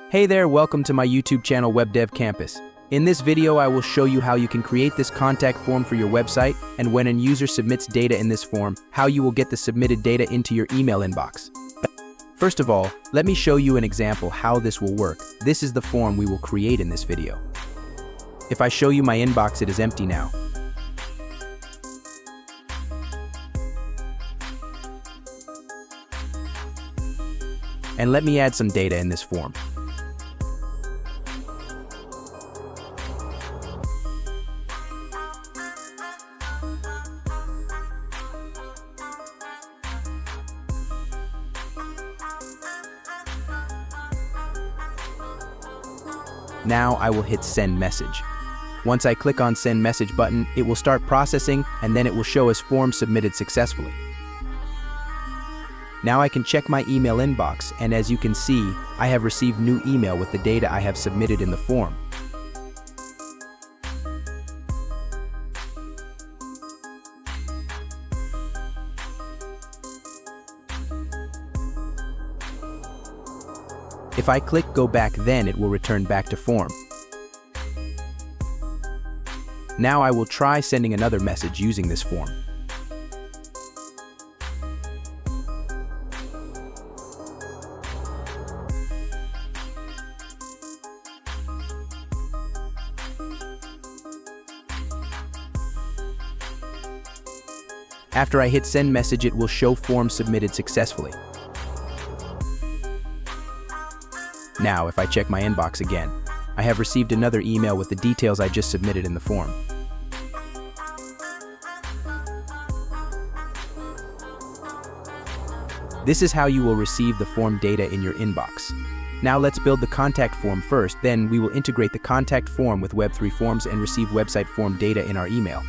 Hey there, welcome to my YouTube channel Web Dev Campus. In this video I will show you how you can create this contact form for your website, and when a user submits data in this form, how you will get the submitted data into your email inbox. First of all, let me show you an example how this will work. This is the form we will create in this video. If I show you my inbox, it is empty now. And let me add some data in this form. Now I will hit send message. Once I click on send message button, it will start processing and then it will show as form submitted successfully. Now I can check my email inbox, and as you can see, I have received new email with the data I have submitted in the form. If I click go back, then it will return back to form. Now I will try sending another message using this form. After I hit send message, it will show form submitted successfully. Now, if I check my inbox again, I have received another email with the details I just submitted in the form. This is how you will receive the form data in your inbox. Now let's build the contact form first, then we will integrate the contact form with Web3 Forms and receive website form data in our email.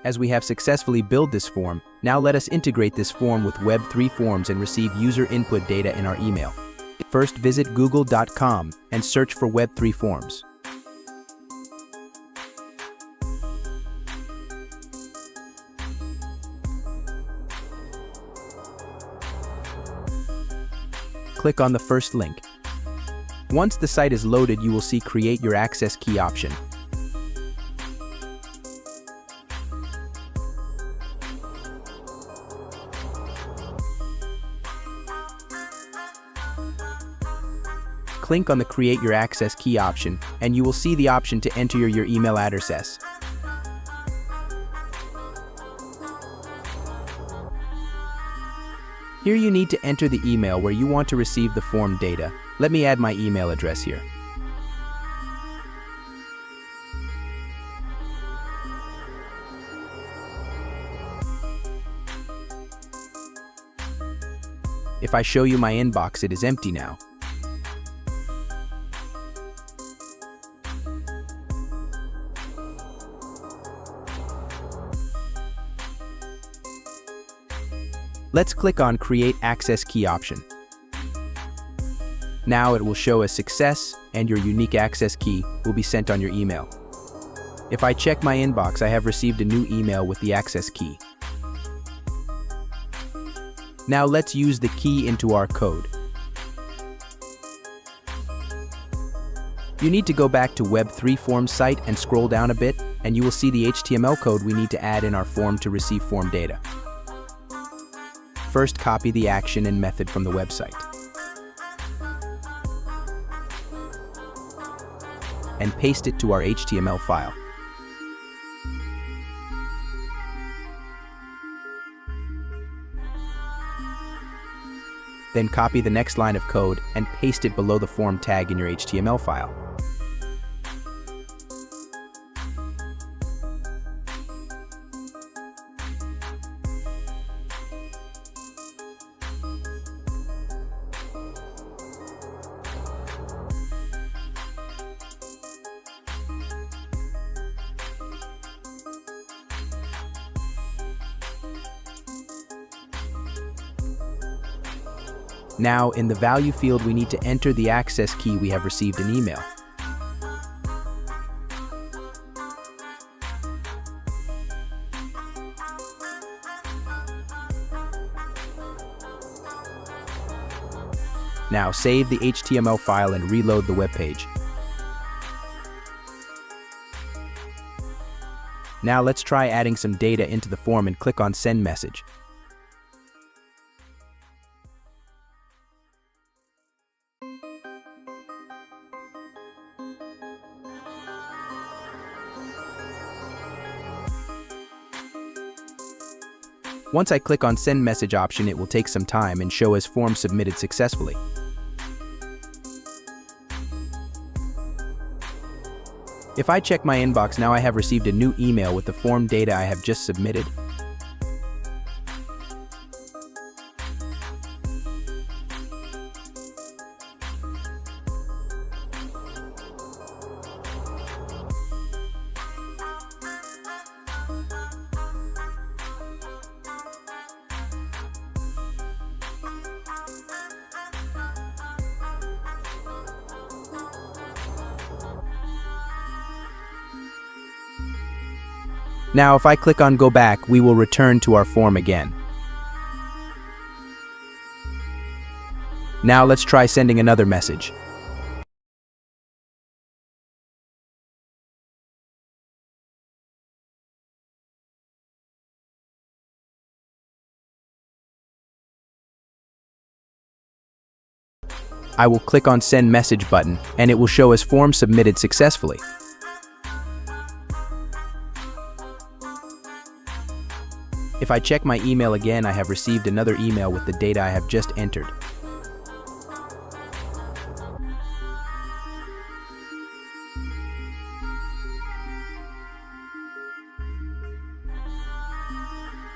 As we have successfully built this form, now let us integrate this form with Web3 Forms and receive user input data in our email. First, visit google.com and search for Web3 Forms. Click on the first link. Once the site is loaded, you will see Create Your Access Key option. Click on the Create Your Access Key option, and you will see the option to enter your email address. Here you need to enter the email where you want to receive the form data. Let me add my email address here. If I show you my inbox, it is empty now. Let's click on Create Access Key option. Now it will show a success and your unique access key will be sent on your email. If I check my inbox, I have received a new email with the access key. Now let's use the key into our code. You need to go back to Web3 Forms site and scroll down a bit, and you will see the HTML code we need to add in our form to receive form data. First, copy the action and method from the website and paste it to our HTML file. Then copy the next line of code and paste it below the form tag in your HTML file. Now, in the value field, we need to enter the access key we have received in email. Now, save the HTML file and reload the web page. Now, let's try adding some data into the form and click on Send Message. Once I click on Send Message option, it will take some time and show as form submitted successfully. If I check my inbox now, I have received a new email with the form data I have just submitted. Now, if I click on Go Back, we will return to our form again. Now let's try sending another message. I will click on Send Message button, and it will show as form submitted successfully. If I check my email again, I have received another email with the data I have just entered.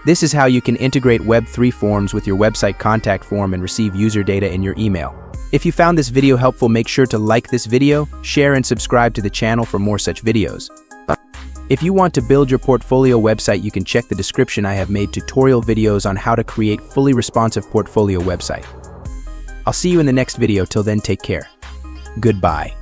This is how you can integrate Web3 Forms with your website contact form and receive user data in your email. If you found this video helpful, make sure to like this video, share and subscribe to the channel for more such videos. Bye. If you want to build your portfolio website, you can check the description. I have made tutorial videos on how to create fully responsive portfolio website. I'll see you in the next video. Till then, take care. Goodbye.